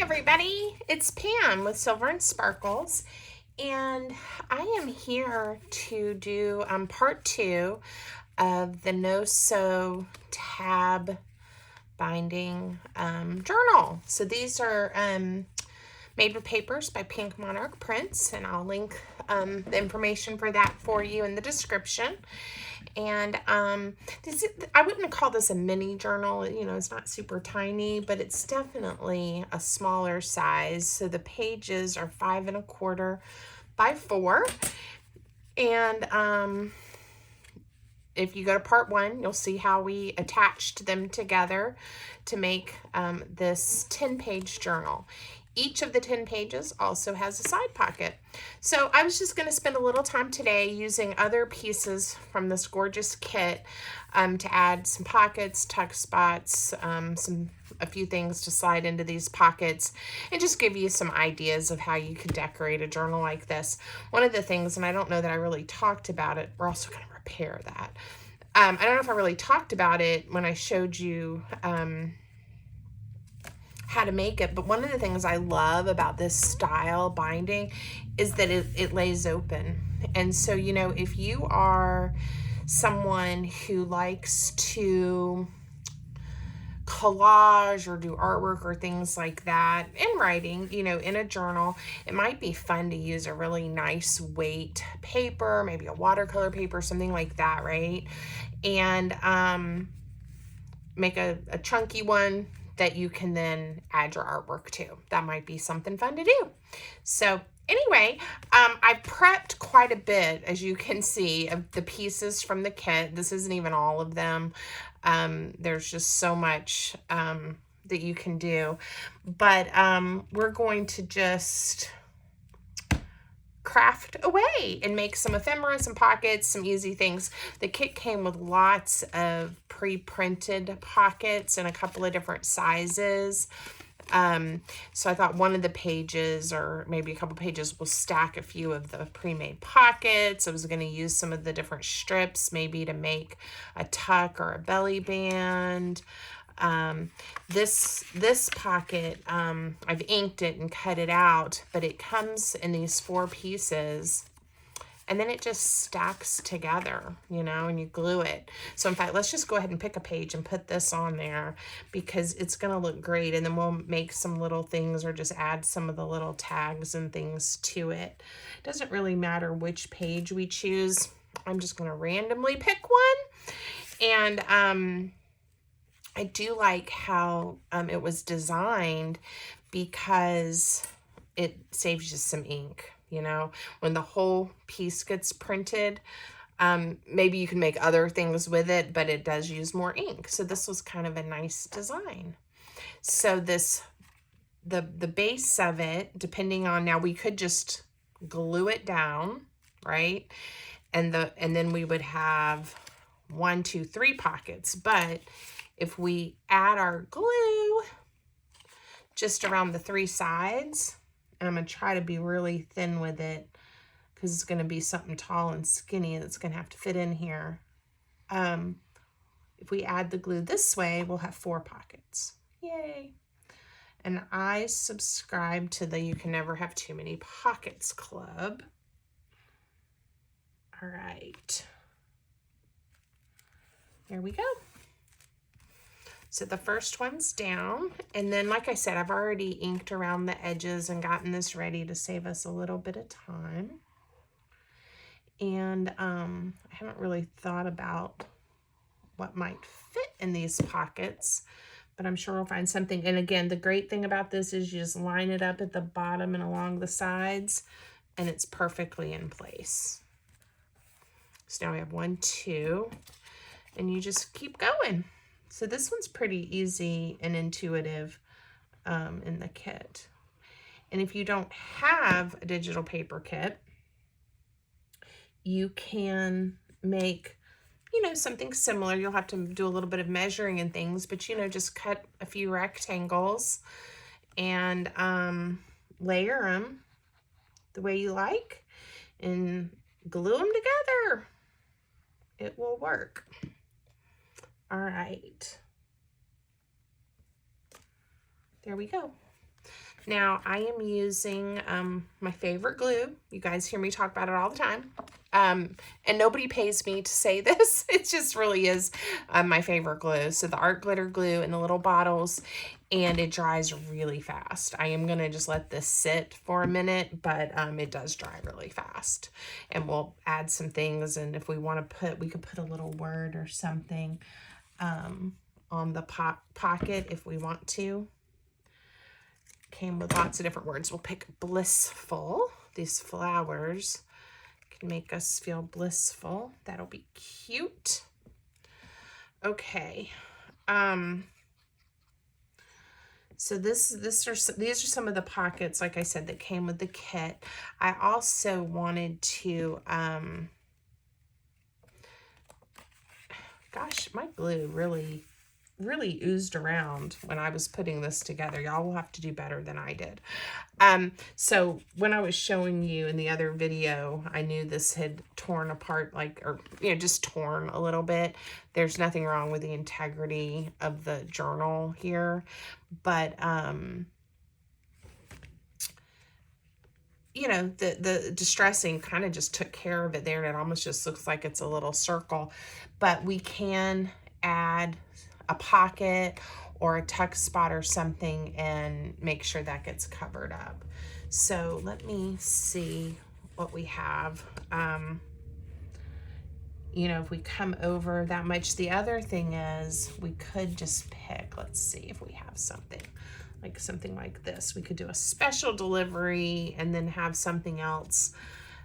everybody, it's Pam with Silver and Sparkles, and I am here to do part 2 of the no-sew tab binding journal. So these are made with papers by Pink Monarch Prints, and I'll link the information for that for you in the description. And I wouldn't call this a mini journal. You know, it's not super tiny, but it's definitely a smaller size. So the pages are 5 1/4 by 4. And if you go to part 1, you'll see how we attached them together to make this 10-page journal. Each of the 10 pages also has a side pocket. So I was just going to spend a little time today using other pieces from this gorgeous kit to add some pockets, tuck spots, a few things to slide into these pockets, and just give you some ideas of how you could decorate a journal like this. One of the things, and I don't know that I really talked about it, we're also going to repair that. I don't know if I really talked about it when I showed you how to make it, but one of the things I love about this style binding is that it lays open. And so, you know, if you are someone who likes to collage or do artwork or things like that in writing, you know, in a journal, it might be fun to use a really nice weight paper, maybe a watercolor paper, something like that, right? And make a chunky one that you can then add your artwork to. That might be something fun to do. So anyway, I prepped quite a bit, as you can see, of the pieces from the kit. This isn't even all of them. There's just so much that you can do. But we're going to just craft away and make some ephemera, some pockets, some easy things. The kit came with lots of pre-printed pockets in a couple of different sizes. So I thought one of the pages, or maybe a couple pages, will stack a few of the pre-made pockets. I was going to use some of the different strips maybe to make a tuck or a belly band. This pocket, I've inked it and cut it out, but it comes in these 4 pieces, and then it just stacks together, you know, and you glue it. So in fact, let's just go ahead and pick a page and put this on there, because it's going to look great. And then we'll make some little things or just add some of the little tags and things to it. It doesn't really matter which page we choose. I'm just going to randomly pick one. And I do like how it was designed, because it saves you some ink. You know, when the whole piece gets printed, maybe you can make other things with it, but it does use more ink. So this was kind of a nice design. So the base of it, depending on, now we could just glue it down, right? And then we would have 1, 2, 3 pockets. But if we add our glue just around the 3 sides, and I'm going to try to be really thin with it, because it's going to be something tall and skinny that's going to have to fit in here. If we add the glue this way, we'll have 4 pockets. Yay! And I subscribe to the You Can Never Have Too Many Pockets Club. All right. There we go. So the first one's down, and then, like I said, I've already inked around the edges and gotten this ready to save us a little bit of time. And I haven't really thought about what might fit in these pockets, but I'm sure we'll find something. And again, the great thing about this is you just line it up at the bottom and along the sides, and it's perfectly in place. So now we have 1, 2, and you just keep going. So this one's pretty easy and intuitive in the kit. And if you don't have a digital paper kit, you can make, you know, something similar. You'll have to do a little bit of measuring and things, but, you know, just cut a few rectangles and layer them the way you like and glue them together. It will work. All right. There we go. Now I am using my favorite glue. You guys hear me talk about it all the time. And nobody pays me to say this. It just really is my favorite glue. So the art glitter glue in the little bottles, and it dries really fast. I am going to just let this sit for a minute, but it does dry really fast. And we'll add some things, and if we want to put, we could put a little word or something on the pocket if we want to. Came with lots of different words. We'll pick blissful. These flowers can make us feel blissful. That'll be cute. Okay. So these are some of the pockets, like I said, that came with the kit. I also wanted to, gosh, my glue really oozed around when I was putting this together. Y'all will have to do better than I did. So when I was showing you in the other video, I knew this had torn apart, like, or, you know, just torn a little bit. There's nothing wrong with the integrity of the journal here, but, you know, the distressing kind of just took care of it there, and it almost just looks like it's a little circle. But we can add a pocket or a tuck spot or something and make sure that gets covered up. So let me see what we have. You know, if we come over that much, the other thing is we could just pick, let's see if we have something like this. We could do a special delivery and then have something else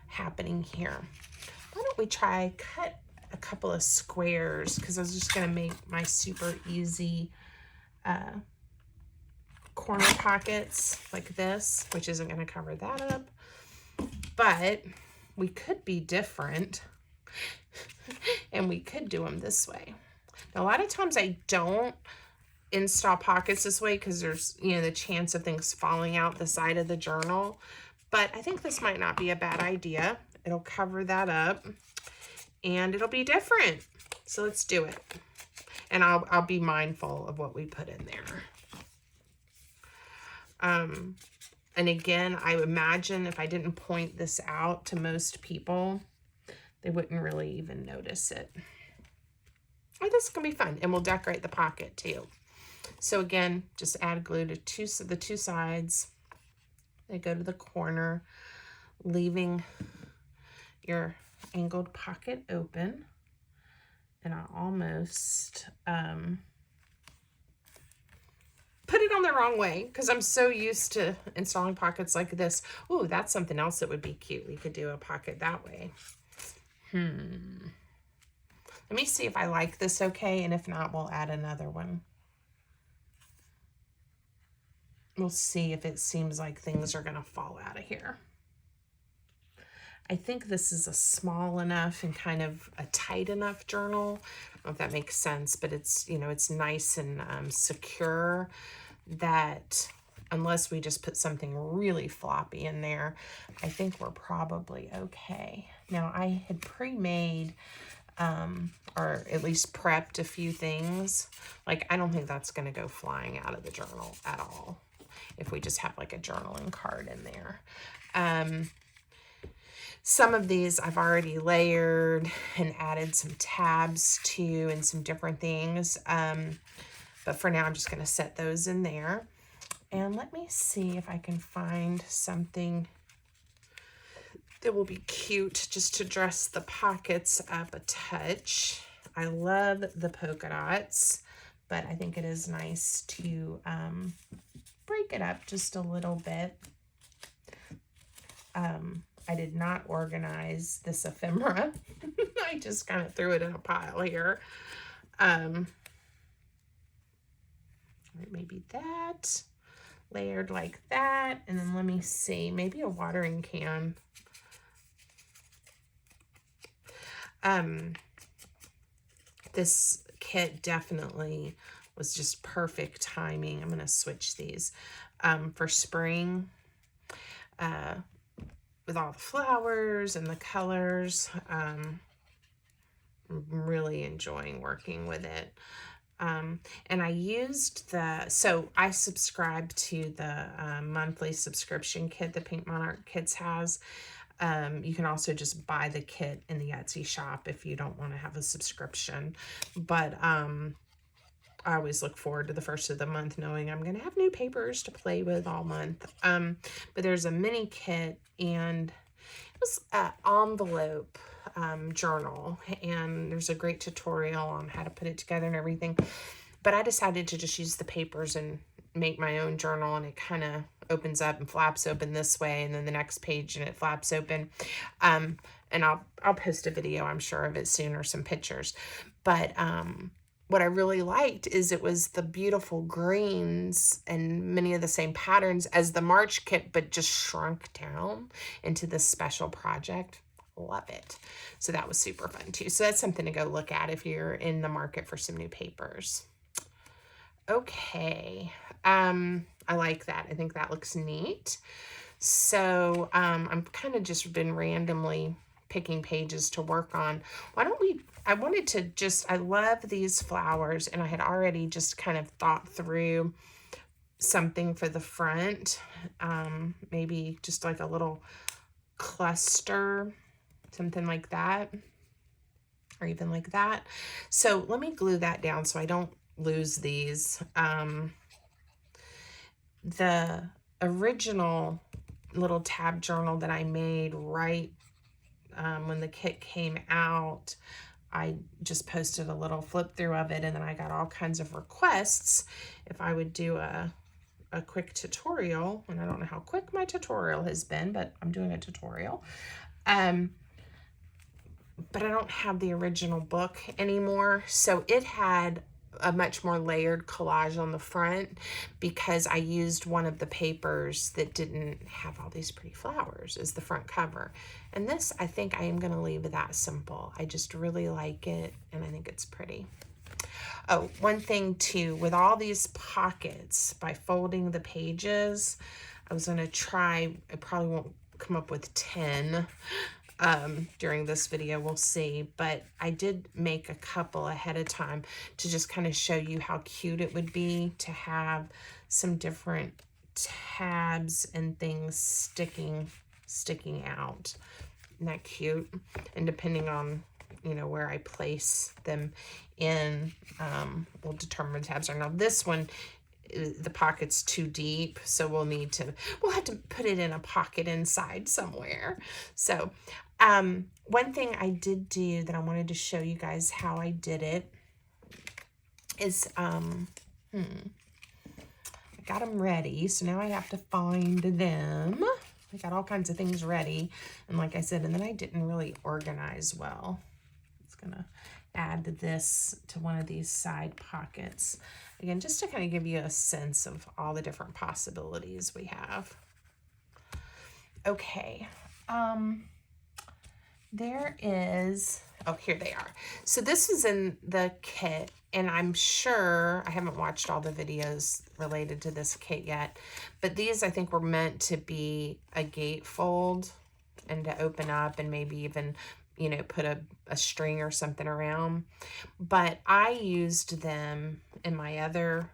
happening here. Why don't we try cut a couple of squares, because I was just going to make my super easy corner pockets like this, which isn't going to cover that up. But we could be different and we could do them this way. Now, a lot of times I don't install pockets this way because there's, you know, the chance of things falling out the side of the journal. But I think this might not be a bad idea. It'll cover that up and it'll be different. So let's do it. And I'll be mindful of what we put in there. And again, I imagine if I didn't point this out to most people, they wouldn't really even notice it. Oh, this is gonna be fun. And we'll decorate the pocket too. So again, just add glue to the two sides. They go to the corner, leaving your angled pocket open. And I almost put it on the wrong way because I'm so used to installing pockets like this. Ooh, that's something else that would be cute. We could do a pocket that way. Let me see if I like this okay, and if not, we'll add another one. We'll see if it seems like things are gonna fall out of here. I think this is a small enough and kind of a tight enough journal. I don't know if that makes sense, but it's, you know, it's nice and secure that unless we just put something really floppy in there, I think we're probably okay. Now I had pre-made or at least prepped a few things. Like, I don't think that's gonna go flying out of the journal at all if we just have like a journaling card in there. Some of these I've already layered and added some tabs to and some different things. But for now, I'm just going to set those in there. And let me see if I can find something that will be cute just to dress the pockets up a touch. I love the polka dots, but I think it is nice to break it up just a little bit. I did not organize this ephemera. I just kind of threw it in a pile here. Maybe that, layered like that. And then let me see, maybe a watering can. This kit definitely was just perfect timing. I'm going to switch these for spring. With all the flowers and the colors. I'm really enjoying working with it. And I used so I subscribe to the monthly subscription kit that Pink Monarch Kits has. You can also just buy the kit in the Etsy shop if you don't want to have a subscription. But I always look forward to the first of the month knowing I'm going to have new papers to play with all month. But there's a mini kit, and it was an envelope journal, and there's a great tutorial on how to put it together and everything. But I decided to just use the papers and make my own journal, and it kind of opens up and flaps open this way, and then the next page and it flaps open. And I'll post a video, I'm sure, of it soon, or some pictures. But what I really liked is it was the beautiful greens and many of the same patterns as the March kit, but just shrunk down into this special project. Love it. So that was super fun too. So that's something to go look at if you're in the market for some new papers. Okay. I like that. I think that looks neat. So I'm kind of just been randomly picking pages to work on. Why don't we, I wanted to just, I love these flowers, and I had already just kind of thought through something for the front. Maybe just like a little cluster, something like that, or even like that. So let me glue that down so I don't lose these. The original little tab journal that I made right when the kit came out, I just posted a little flip through of it, and then I got all kinds of requests if I would do a quick tutorial. And I don't know how quick my tutorial has been, but I'm doing a tutorial. But I don't have the original book anymore, so it had a much more layered collage on the front because I used one of the papers that didn't have all these pretty flowers as the front cover. And this, I think I am going to leave it that simple. I just really like it, and I think it's pretty. Oh, one thing too, with all these pockets, by folding the pages, I was going to try, I probably won't come up with 10 during this video, we'll see, but I did make a couple ahead of time to just kind of show you how cute it would be to have some different tabs and things sticking out. Isn't that cute? And depending on, you know, where I place them in, will determine the tabs are. Now this one, the pocket's too deep, so we'll have to put it in a pocket inside somewhere. So one thing I did do that I wanted to show you guys how I did it is I got them ready, so now I have to find them. I got all kinds of things ready, and like I said, and then I didn't really organize well. It's gonna add this to one of these side pockets. Again, just to kind of give you a sense of all the different possibilities we have. Okay, there is, oh, here they are. So this is in the kit, and I'm sure, I haven't watched all the videos related to this kit yet, but these I think were meant to be a gatefold and to open up and maybe even, you know, put a string or something around. But I used them in my other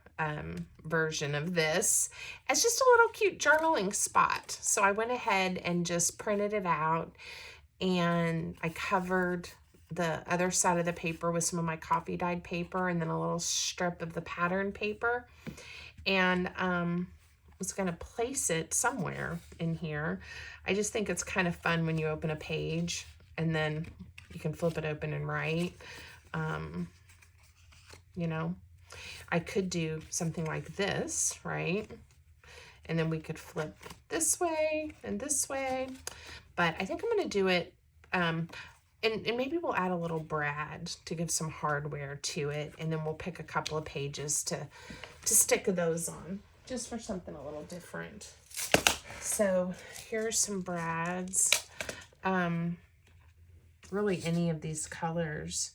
version of this as just a little cute journaling spot. So I went ahead and just printed it out, and I covered the other side of the paper with some of my coffee dyed paper and then a little strip of the pattern paper, and was going to place it somewhere in here. I just think it's kind of fun when you open a page and then you can flip it open and write. You know, I could do something like this, right? And then we could flip this way and this way. But I think I'm going to do it, and maybe we'll add a little brad to give some hardware to it, and then we'll pick a couple of pages to stick those on, just for something a little different. So here's some brads. Really any of these colors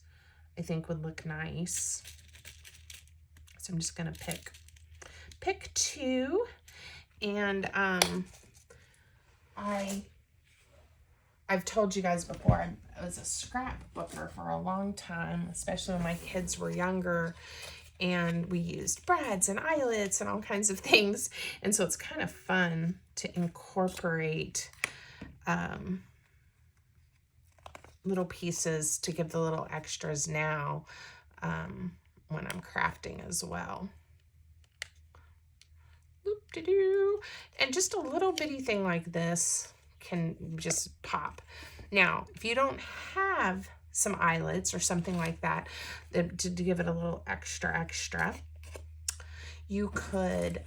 I think would look nice. So I'm just going to pick two, and I've told you guys before, I was a scrapbooker for a long time, especially when my kids were younger, and we used brads and eyelets and all kinds of things. And so it's kind of fun to incorporate little pieces to give the little extras now when I'm crafting as well. Oop-de-doo. And just a little bitty thing like this can just pop. Now, if you don't have some eyelets or something like that, to give it a little extra, you could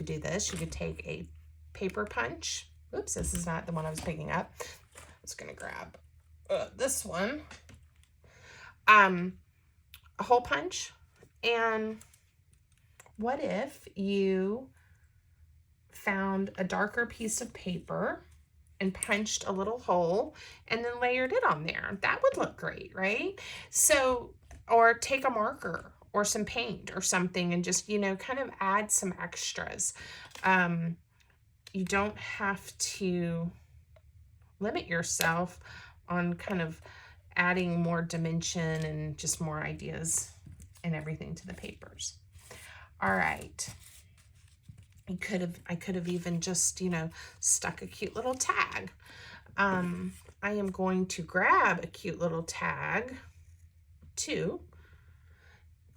do this. You could take a paper punch. Oops, this is not the one I was picking up. I was gonna grab this one. A hole punch. And what if you found a darker piece of paper and punched a little hole and then layered it on there? That would look great, right? So, or take a marker or some paint or something and just, you know, kind of add some extras. You don't have to limit yourself on kind of adding more dimension and just more ideas and everything to the papers. All right. I could have even just, you know, stuck a cute little tag. I am going to grab a cute little tag too,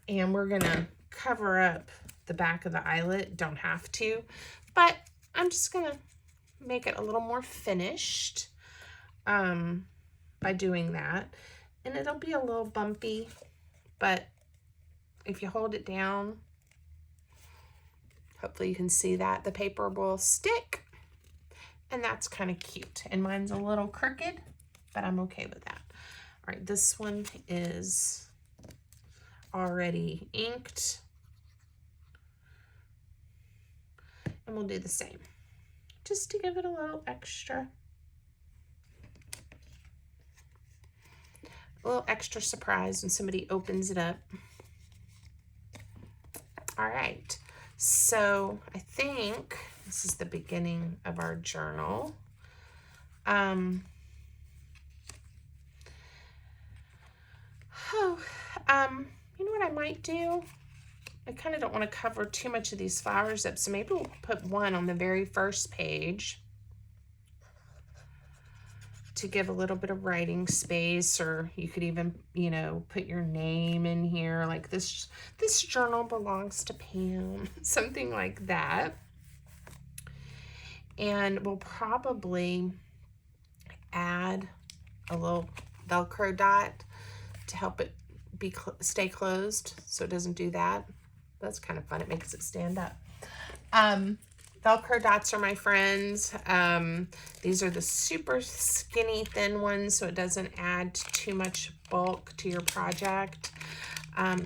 and we're gonna cover up the back of the eyelet. Don't have to, but I'm just gonna make it a little more finished by doing that. And it'll be a little bumpy, but if you hold it down, hopefully you can see that the paper will stick, and that's kind of cute. And mine's a little crooked, but I'm okay with that. All right, this one is already inked, and we'll do the same, just to give it a little extra. A little extra surprise when somebody opens it up. All right. So I think this is the beginning of our journal. You know what I might do? I kind of don't want to cover too much of these flowers up, so maybe we'll put one on the very first page to give a little bit of writing space, or you could even, you know, put your name in here, like this journal belongs to Pam, something like that. And we'll probably add a little Velcro dot to help it stay closed so it doesn't do that. That's kind of fun. It makes it stand up. Velcro dots are my friends. These are the super skinny thin ones, so it doesn't add too much bulk to your project. I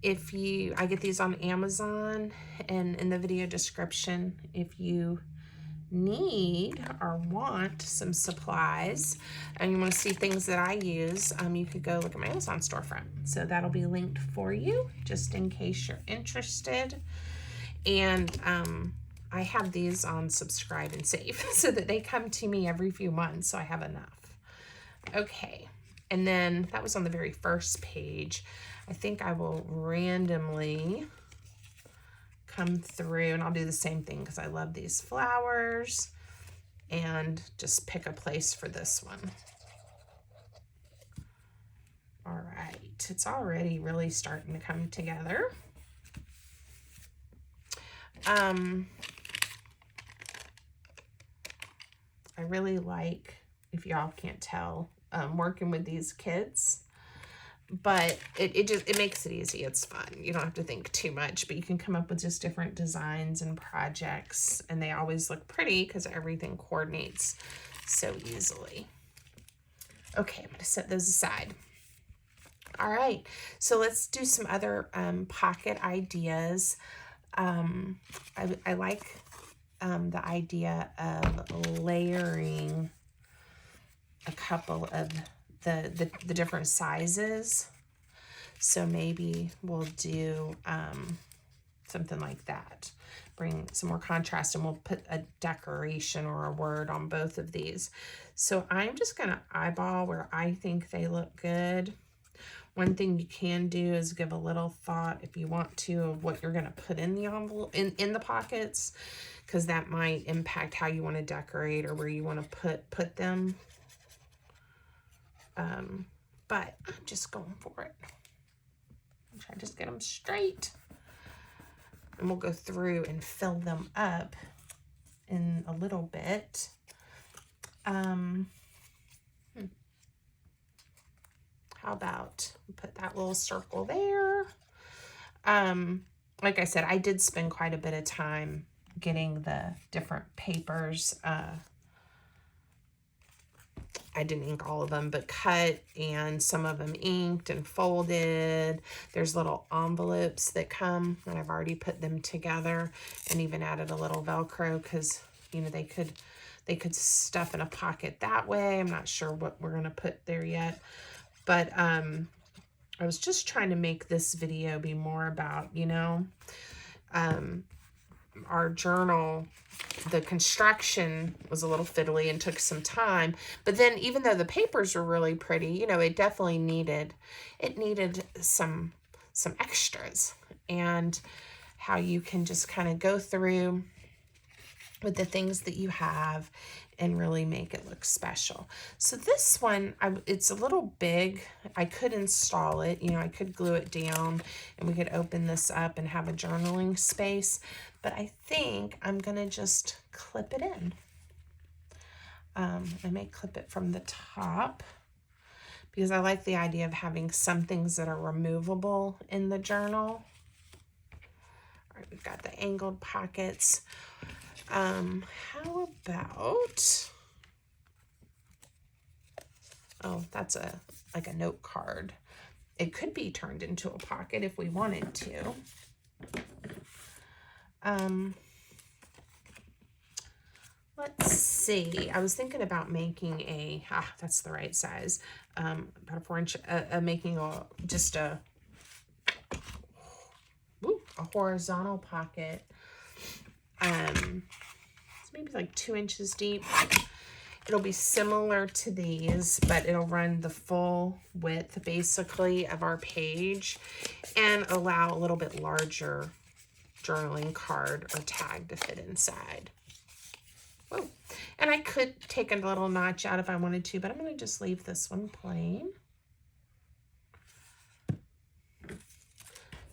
get these on Amazon, and in the video description, if you need or want some supplies and you want to see things that I use, you could go look at my Amazon storefront. So that'll be linked for you just in case you're interested. And I have these on subscribe and save so that they come to me every few months, so I have enough. Okay, and then that was on the very first page. I think I will randomly come through, and I'll do the same thing because I love these flowers, and just pick a place for this one. All right, it's already really starting to come together. I really like, if y'all can't tell, working with these kids, but it makes it easy. It's fun. You don't have to think too much, but you can come up with just different designs and projects, and they always look pretty because everything coordinates so easily. Okay, I'm going to set those aside. All right, so let's do some other pocket ideas. I like the idea of layering a couple of the different sizes. So maybe we'll do something like that. Bring some more contrast, and we'll put a decoration or a word on both of these. So I'm just going to eyeball where I think they look good. One thing you can do is give a little thought, if you want to, of what you're going to put in the envelope, in the pockets, because that might impact how you want to decorate or where you want to put them. But I'm just going for it. I'm trying to just get them straight. And we'll go through and fill them up in a little bit. How about put that little circle there? Like I said, I did spend quite a bit of time getting the different papers. I didn't ink all of them, but cut, and some of them inked and folded. There's little envelopes that come, and I've already put them together and even added a little Velcro because, you know, they could stuff in a pocket that way. I'm not sure what we're going to put there yet. But I was just trying to make this video be more about, you know, our journal. The construction was a little fiddly and took some time. But then even though the papers were really pretty, you know, it definitely needed some extras. And how you can just kind of go through with the things that you have and really make it look special. So this one, it's a little big. I could install it, you know, I could glue it down and we could open this up and have a journaling space, but I think I'm gonna just clip it in. I may clip it from the top because I like the idea of having some things that are removable in the journal. All right, we've got the angled pockets. How about, oh, that's like a note card. It could be turned into a pocket if we wanted to. Let's see. I was thinking about making that's the right size. About a 4-inch, making just a horizontal pocket. It's maybe like 2 inches deep. It'll be similar to these, but it'll run the full width basically of our page and allow a little bit larger journaling card or tag to fit inside. Whoa. And I could take a little notch out if I wanted to, but I'm going to just leave this one plain.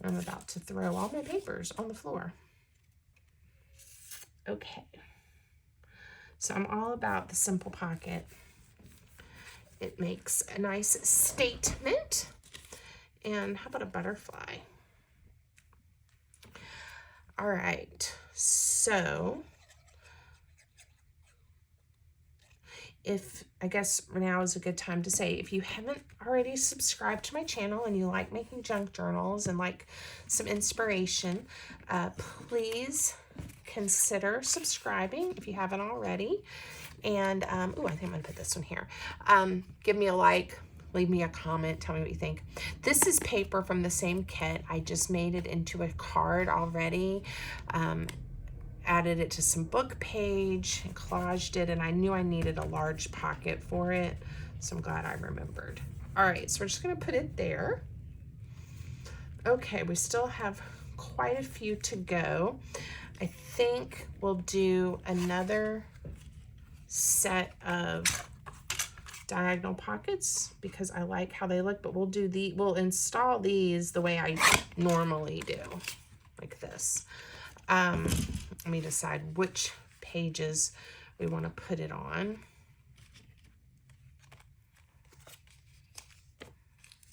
I'm about to throw all my papers on the floor. Okay. So I'm all about the simple pocket. It makes a nice statement. And how about a butterfly? All right. So I guess now is a good time to say, if you haven't already subscribed to my channel and you like making junk journals and like some inspiration, please consider subscribing if you haven't already. And, I think I'm gonna put this one here. Give me a like, leave me a comment, tell me what you think. This is paper from the same kit. I just made it into a card already. Added it to some book page and collaged it, and I knew I needed a large pocket for it, so I'm glad I remembered. All right, so we're just gonna put it there. Okay, we still have quite a few to go. I think we'll do another set of diagonal pockets because I like how they look, but we'll install these the way I normally do, like this. Let me decide which pages we want to put it on.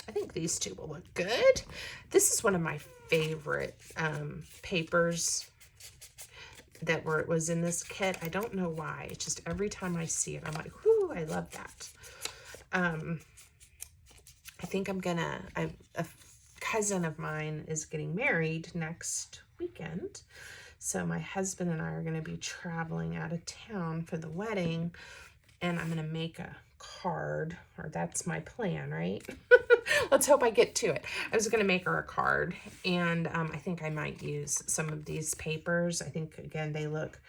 I think these two will look good. This is one of my favorite papers that was in this kit. I don't know why. It's just every time I see it, I'm like, whoo, I love that. I think a cousin of mine is getting married next weekend. So my husband and I are going to be traveling out of town for the wedding, and I'm going to make a card, or that's my plan, right? Let's hope I get to it. I was going to make her a card, and I think I might use some of these papers. I think, again, they look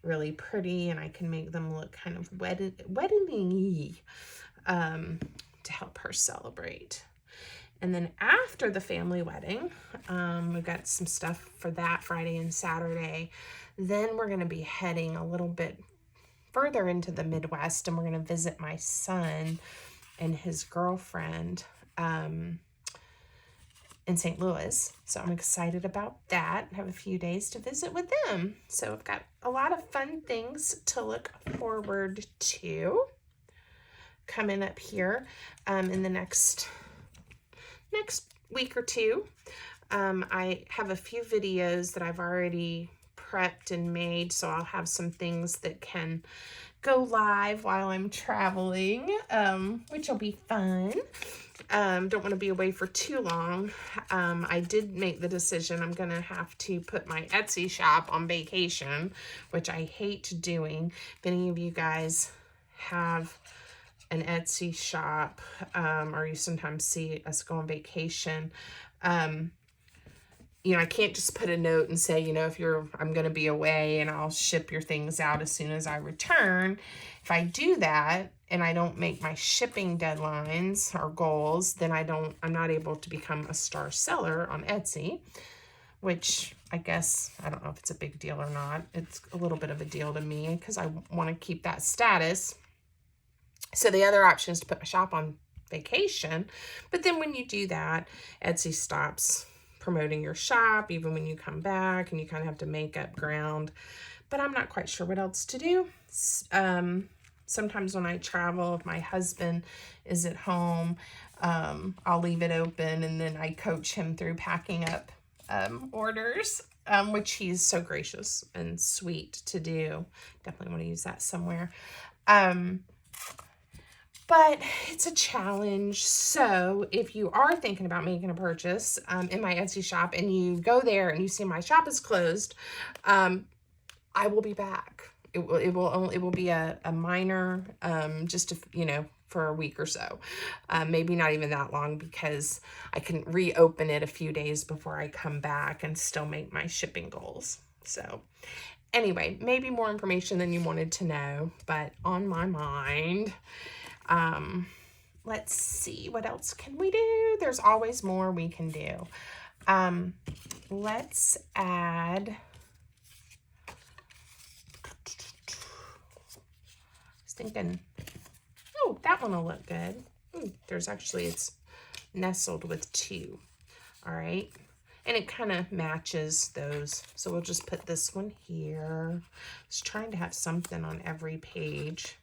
really pretty, and I can make them look kind of wedding-y to help her celebrate. And then after the family wedding, we've got some stuff for that Friday and Saturday. Then we're going to be heading a little bit further into the Midwest, and we're going to visit my son and his girlfriend in St. Louis. So I'm excited about that. I have a few days to visit with them. So I've got a lot of fun things to look forward to coming up here in the next week or two. I have a few videos that I've already prepped and made, so I'll have some things that can go live while I'm traveling, which will be fun. Don't want to be away for too long. I did make the decision I'm going to have to put my Etsy shop on vacation, which I hate doing. If any of you guys have an Etsy shop, or you sometimes see us go on vacation, you know, I can't just put a note and say, you know, I'm going to be away and I'll ship your things out as soon as I return. If I do that and I don't make my shipping deadlines or goals, then I'm not able to become a star seller on Etsy, which I guess, I don't know if it's a big deal or not. It's a little bit of a deal to me because I want to keep that status. So the other option is to put my shop on vacation. But then when you do that, Etsy stops promoting your shop even when you come back, and you kind of have to make up ground. But I'm not quite sure what else to do. Sometimes when I travel, if my husband is at home, I'll leave it open, and then I coach him through packing up orders, which he's so gracious and sweet to do. Definitely want to use that somewhere. But it's a challenge. So if you are thinking about making a purchase in my Etsy shop, and you go there and you see my shop is closed, I will be back. It will be a minor, just to, you know, for a week or so, maybe not even that long, because I can reopen it a few days before I come back and still make my shipping goals. So anyway, maybe more information than you wanted to know, but on my mind. Let's see, what else can we do? There's always more we can do. Let's add, I was thinking, oh, that one will look good. Ooh, it's nestled with two. All right. And it kind of matches those. So we'll just put this one here. I was trying to have something on every page.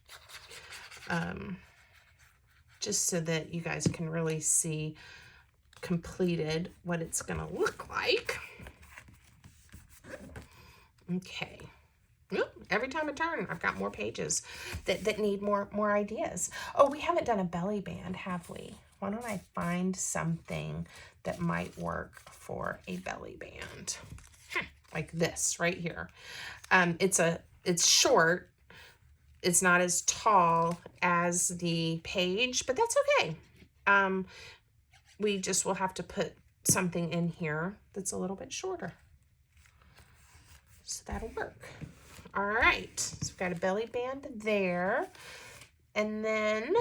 Just so that you guys can really see completed what it's going to look like. Okay. Oop, every time I turn, I've got more pages that need more ideas. Oh, we haven't done a belly band, have we? Why don't I find something that might work for a belly band? Like this right here. It's short. It's not as tall as the page, but that's okay. We just will have to put something in here that's a little bit shorter. So that'll work. All right, so we've got a belly band there. And then,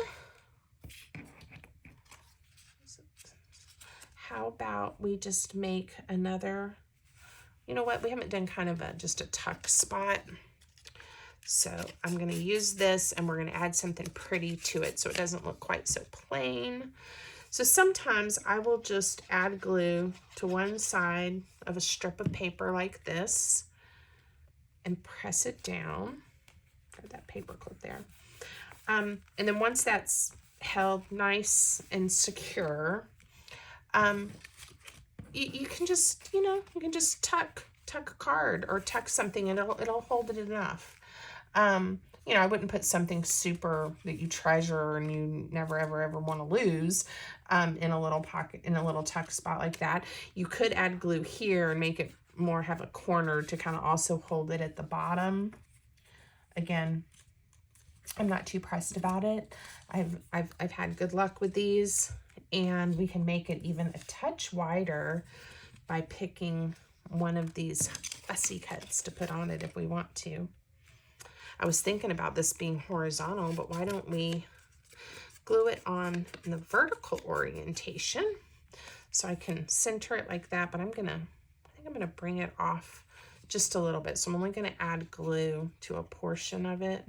how about we just make another, you know what, we haven't done kind of just a tuck spot. So I'm going to use this, and we're going to add something pretty to it so it doesn't look quite so plain. So sometimes I will just add glue to one side of a strip of paper like this and press it down. Got that paper clip there. And then once that's held nice and secure, you can just, you know, you can just tuck a card or tuck something, and it'll hold it enough. You know, I wouldn't put something super that you treasure and you never, ever want to lose in a little pocket, in a little tuck spot like that. You could add glue here and make it more have a corner to kind of also hold it at the bottom. Again, I'm not too pressed about it. I've had good luck with these, and we can make it even a touch wider by picking one of these fussy cuts to put on it if we want to. I was thinking about this being horizontal, but why don't we glue it on in the vertical orientation? So I can center it like that, but I think I'm gonna bring it off just a little bit. So I'm only gonna add glue to a portion of it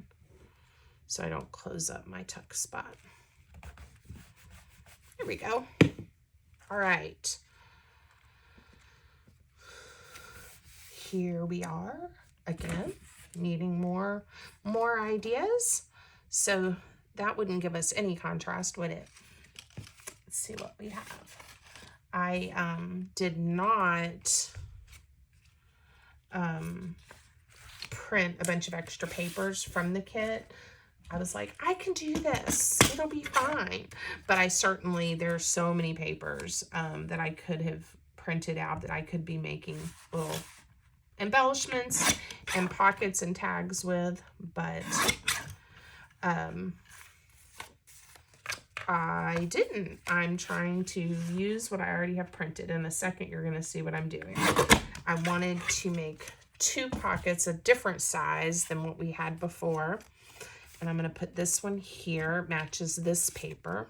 so I don't close up my tuck spot. There we go. All right. Here we are again, needing more ideas. So that wouldn't give us any contrast, would it? Let's see what we have. I did not print a bunch of extra papers from the kit. I was like, I can do this. It'll be fine. But there's so many papers that I could have printed out that I could be making little embellishments and pockets and tags with. But I didn't. I'm trying to use what I already have printed. In a second, you're going to see what I'm doing. I wanted to make 2 pockets a different size than what we had before. And I'm going to put this one here, matches this paper.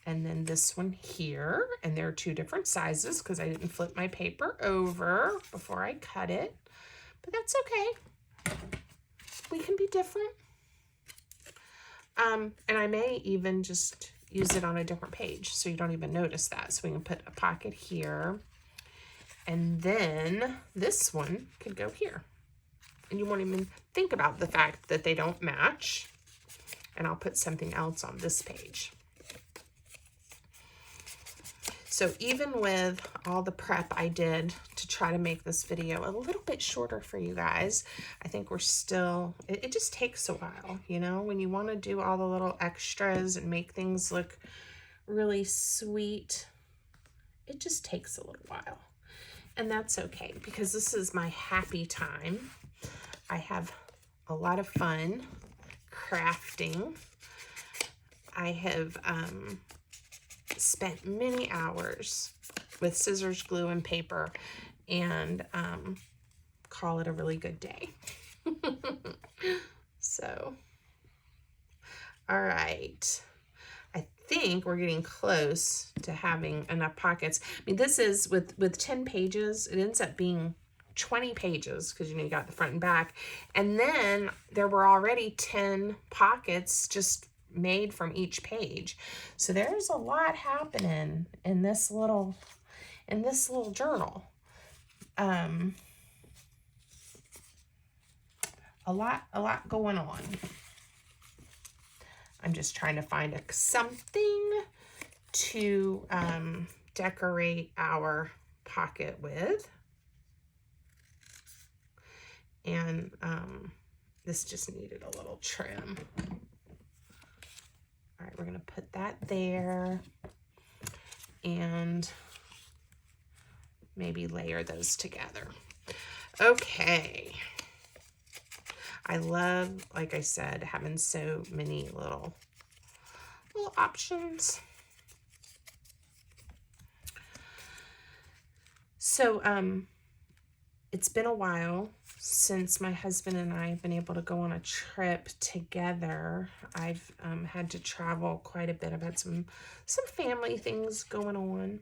And then this one here. And they're 2 different sizes because I didn't flip my paper over before I cut it. But that's okay. We can be different. And I may even just use it on a different page so you don't even notice that. So we can put a pocket here. And then this one could go here. And you won't even think about the fact that they don't match. And I'll put something else on this page. So even with all the prep I did to try to make this video a little bit shorter for you guys, I think we're still, it just takes a while, you know, when you want to do all the little extras and make things look really sweet, it just takes a little while. And that's okay, because this is my happy time. I have a lot of fun crafting. I have spent many hours with scissors, glue, and paper, and call it a really good day. So, all right. I think we're getting close to having enough pockets. I mean, this is with 10 pages, it ends up being 20 pages because, you know, you got the front and back. And then there were already 10 pockets just made from each page. So there's a lot happening in this little journal. A lot going on. I'm just trying to find something to decorate our pocket with. And this just needed a little trim. All right, we're going to put that there and maybe layer those together. Okay. I love, like I said, having so many little options. So, it's been a while since my husband and I have been able to go on a trip together. I've had to travel quite a bit. I've had some family things going on.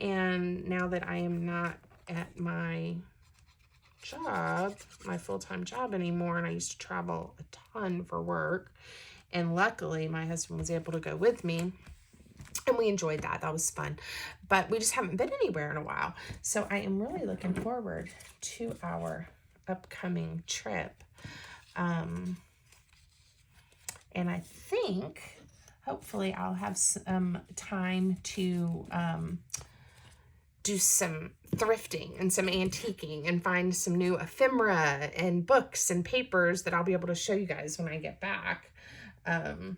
And now that I am not at my job, my full-time job anymore, and I used to travel a ton for work, and luckily my husband was able to go with me. And we enjoyed that. That was fun. But we just haven't been anywhere in a while. So I am really looking forward to our upcoming trip. And I think, hopefully, I'll have some time to do some thrifting and some antiquing and find some new ephemera and books and papers that I'll be able to show you guys when I get back. I'm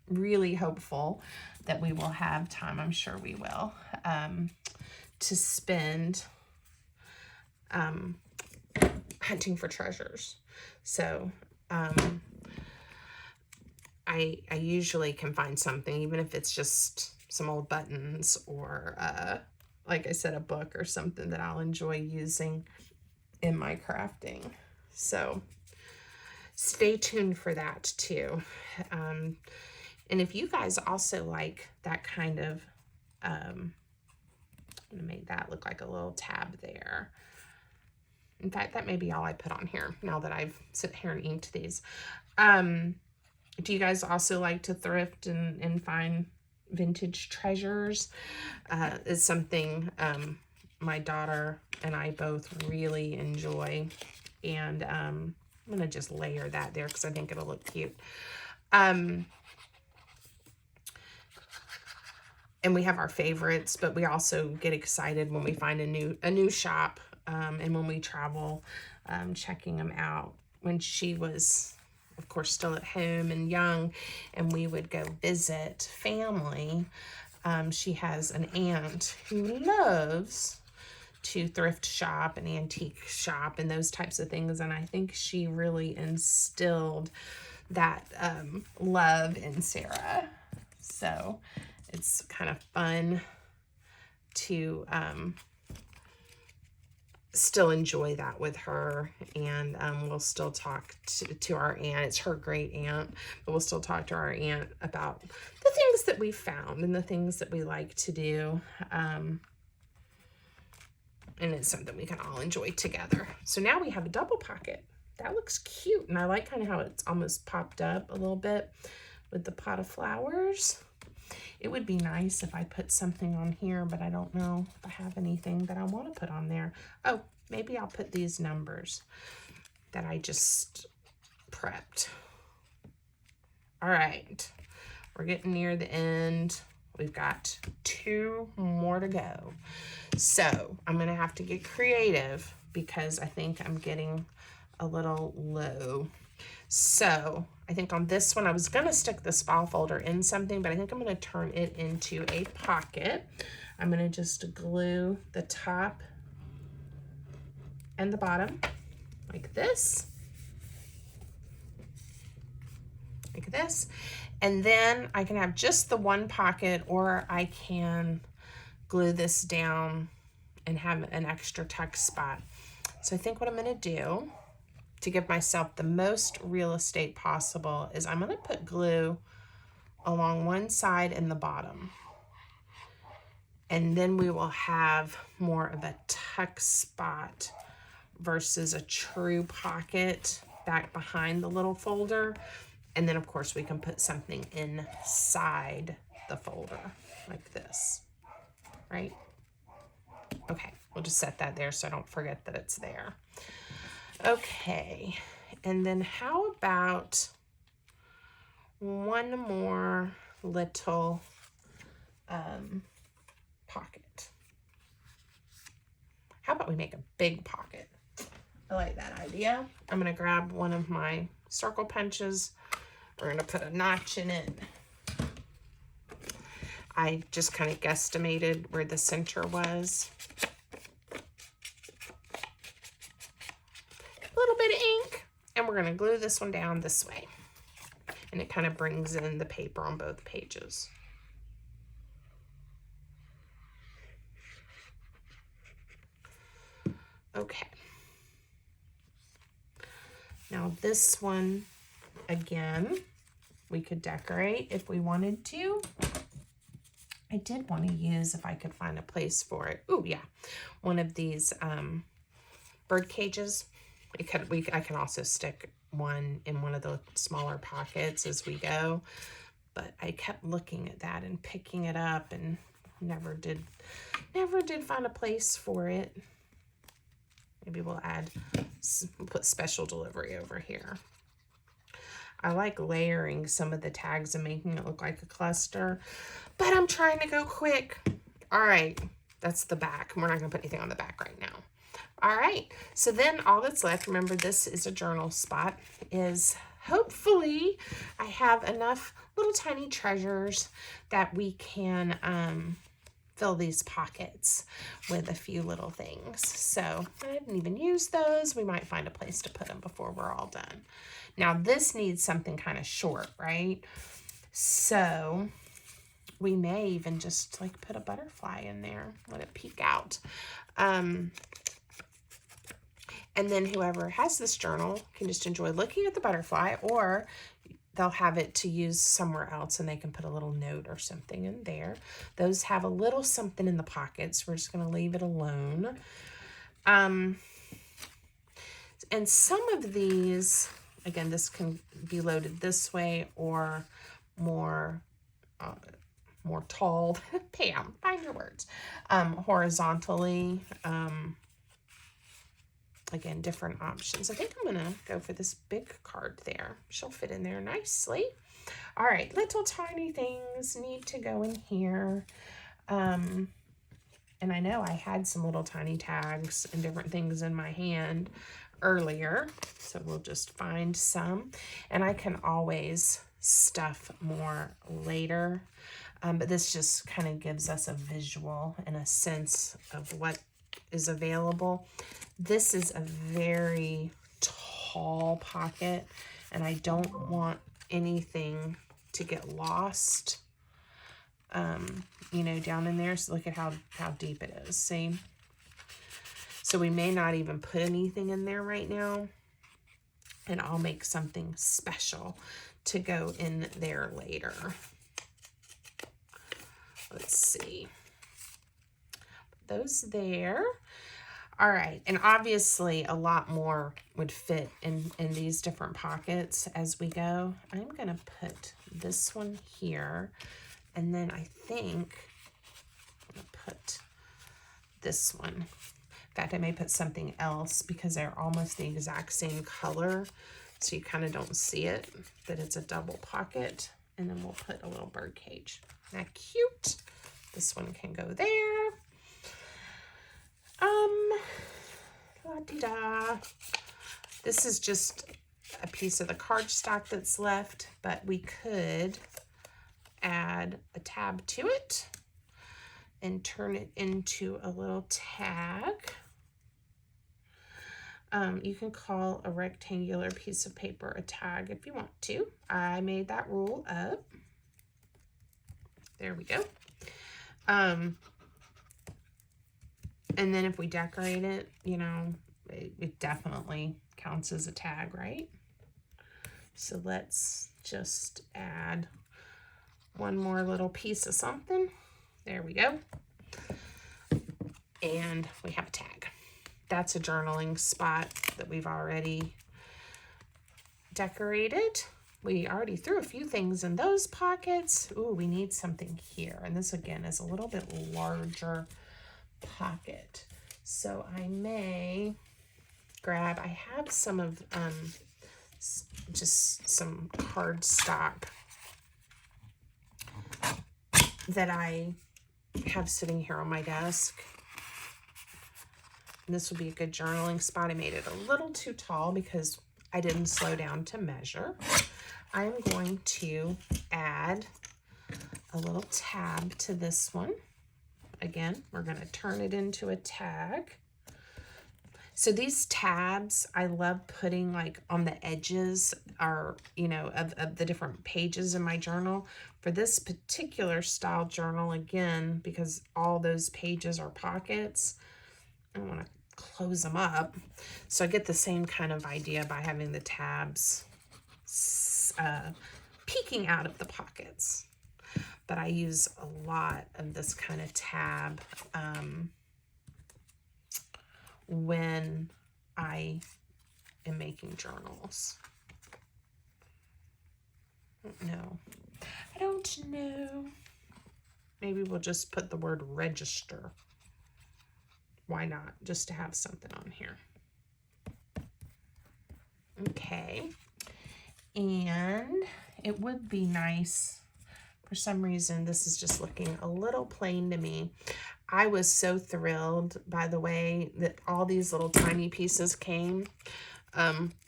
really hopeful that we will have time, I'm sure we will, to spend hunting for treasures. So I usually can find something, even if it's just some old buttons or like I said, a book or something that I'll enjoy using in my crafting. So stay tuned for that too. And if you guys also like that kind of, I'm going to make that look like a little tab there. In fact, that may be all I put on here now that I've sit here and inked these. Do you guys also like to thrift and find vintage treasures? It's something my daughter and I both really enjoy. And I'm going to just layer that there because I think it'll look cute. And we have our favorites, but we also get excited when we find a new shop, and when we travel, checking them out. When she was, of course, still at home and young, and we would go visit family, she has an aunt who loves to thrift shop and antique shop and those types of things, and I think she really instilled that love in Sarah. So it's kind of fun to still enjoy that with her, and we'll still talk to our aunt. It's her great aunt, but we'll still talk to our aunt about the things that we found and the things that we like to do, and it's something we can all enjoy together. So now we have a double pocket. That looks cute, and I like kind of how it's almost popped up a little bit with the pot of flowers. It would be nice if I put something on here, but I don't know if I have anything that I want to put on there. Oh, maybe I'll put these numbers that I just prepped. All right, we're getting near the end. We've got 2 more to go. So I'm going to have to get creative because I think I'm getting a little low. So I think on this one, I was going to stick the file folder in something, but I think I'm going to turn it into a pocket. I'm going to just glue the top and the bottom like this. Like this. And then I can have just the one pocket, or I can glue this down and have an extra tuck spot. So I think what I'm going to do to give myself the most real estate possible is I'm going to put glue along one side and the bottom. And then we will have more of a tuck spot versus a true pocket back behind the little folder. And then of course we can put something inside the folder like this, right? Okay, we'll just set that there so I don't forget that it's there. Okay, and then how about one more little pocket? How about we make a big pocket? I like that idea. I'm going to grab one of my circle punches. We're going to put a notch in it. I just kind of guesstimated where the center was. Little bit of ink, and we're going to glue this one down this way, and it kind of brings in the paper on both pages. Okay, now this one again we could decorate if we wanted to. I did want to use, if I could find a place for it, oh yeah, one of these bird cages. I can also stick one in one of the smaller pockets as we go, but I kept looking at that and picking it up and never did find a place for it. Maybe we'll put special delivery over here. I like layering some of the tags and making it look like a cluster, but I'm trying to go quick. All right, that's the back. We're not gonna put anything on the back right now. All right, so then all that's left, remember this is a journal spot, is hopefully I have enough little tiny treasures that we can fill these pockets with a few little things. So I didn't even use those. We might find a place to put them before we're all done. Now this needs something kind of short, right? So we may even just like put a butterfly in there, let it peek out. And then whoever has this journal can just enjoy looking at the butterfly, or they'll have it to use somewhere else, and they can put a little note or something in there. Those have a little something in the pockets. We're just going to leave it alone. And some of these, again, this can be loaded this way or more tall. Pam, find your words. Horizontally. Again, different options. I think I'm going to go for this big card there. She'll fit in there nicely. All right, little tiny things need to go in here. And I know I had some little tiny tags and different things in my hand earlier, so we'll just find some. And I can always stuff more later, but this just kind of gives us a visual and a sense of what is available. This is a very tall pocket, and I don't want anything to get lost, you know, down in there. So look at how deep it is, see? So we may not even put anything in there right now, and I'll make something special to go in there later. Let's see. Put those there. All right, and obviously a lot more would fit in these different pockets as we go. I'm gonna put this one here, and then I think I'm gonna put this one. In fact, I may put something else because they're almost the exact same color, so you kind of don't see it, that it's a double pocket. And then we'll put a little bird cage. Isn't that cute? This one can go there. La-di-da. This is just a piece of the cardstock that's left, but we could add a tab to it and turn it into a little tag. You can call a rectangular piece of paper a tag if you want to. I made that rule up. There we go. And then if we decorate it, you know, it definitely counts as a tag, right? So let's just add one more little piece of something. There we go. And we have a tag. That's a journaling spot that we've already decorated. We already threw a few things in those pockets. Ooh, we need something here. And this again is a little bit larger pocket. So I may grab, I have some of just some cardstock that I have sitting here on my desk. And this would be a good journaling spot. I made it a little too tall because I didn't slow down to measure. I'm going to add a little tab to this one. Again, we're going to turn it into a tag. So these tabs, I love putting like on the edges or, you know, of the different pages in my journal. For this particular style journal, again, because all those pages are pockets, I want to close them up. So I get the same kind of idea by having the tabs peeking out of the pockets. But I use a lot of this kind of tab when I am making journals. I don't know. Maybe we'll just put the word register. Why not? Just to have something on here. Okay. And it would be nice, for some reason, this is just looking a little plain to me. I was so thrilled by the way that all these little tiny pieces came,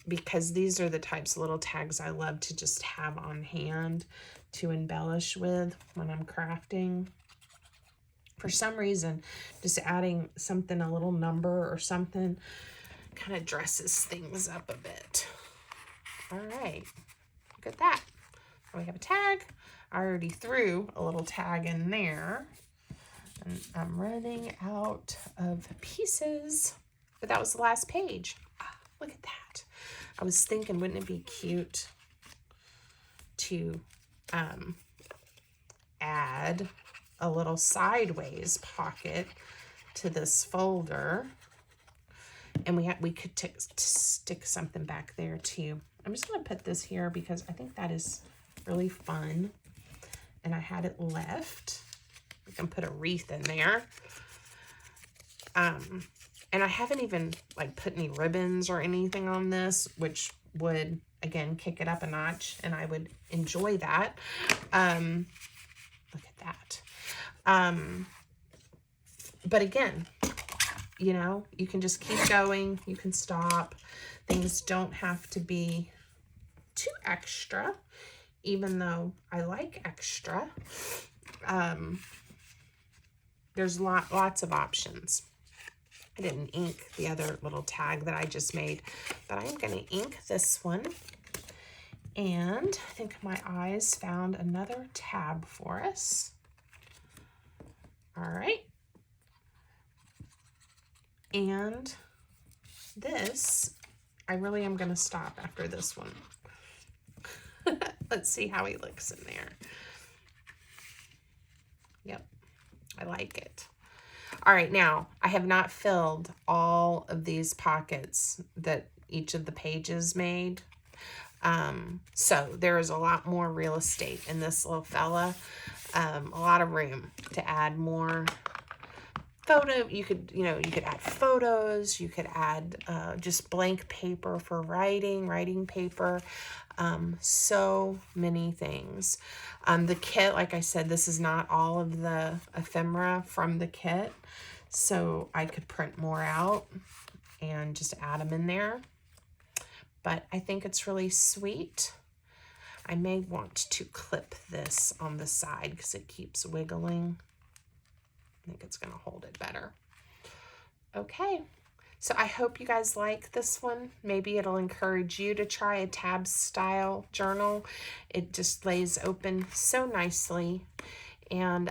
because these are the types of little tags I love to just have on hand to embellish with when I'm crafting. For some reason, just adding something, a little number or something, kind of dresses things up a bit. All right, look at that. We have a tag. I already threw a little tag in there. And I'm running out of pieces. But that was the last page. Ah, look at that. I was thinking, wouldn't it be cute to add a little sideways pocket to this folder. And we could stick something back there too. I'm just going to put this here because I think that is really fun. And I had it left. We can put a wreath in there. And I haven't even like put any ribbons or anything on this, which would, again, kick it up a notch, and I would enjoy that. Look at that. But again, you know, you can just keep going. You can stop. Things don't have to be too extra, even though I like extra. There's lots of options. I didn't ink the other little tag that I just made, but I'm going to ink this one. And I think my eyes found another tab for us. All right. And this, I really am going to stop after this one. Let's see how he looks in there. Yep, I like it. All right, now I have not filled all of these pockets that each of the pages made. So there is a lot more real estate in this little fella. A lot of room to add more photo. You could add photos. You could add just blank paper for writing paper. So many things. The kit, like I said, this is not all of the ephemera from the kit. So I could print more out and just add them in there. But I think it's really sweet. I may want to clip this on the side because it keeps wiggling. I think it's going to hold it better. Okay. So I hope you guys like this one. Maybe it'll encourage you to try a tab style journal. It just lays open so nicely. And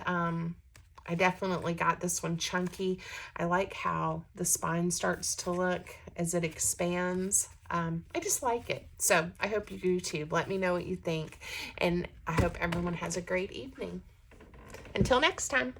I definitely got this one chunky. I like how the spine starts to look as it expands. I just like it. So I hope you do too. Let me know what you think. And I hope everyone has a great evening. Until next time.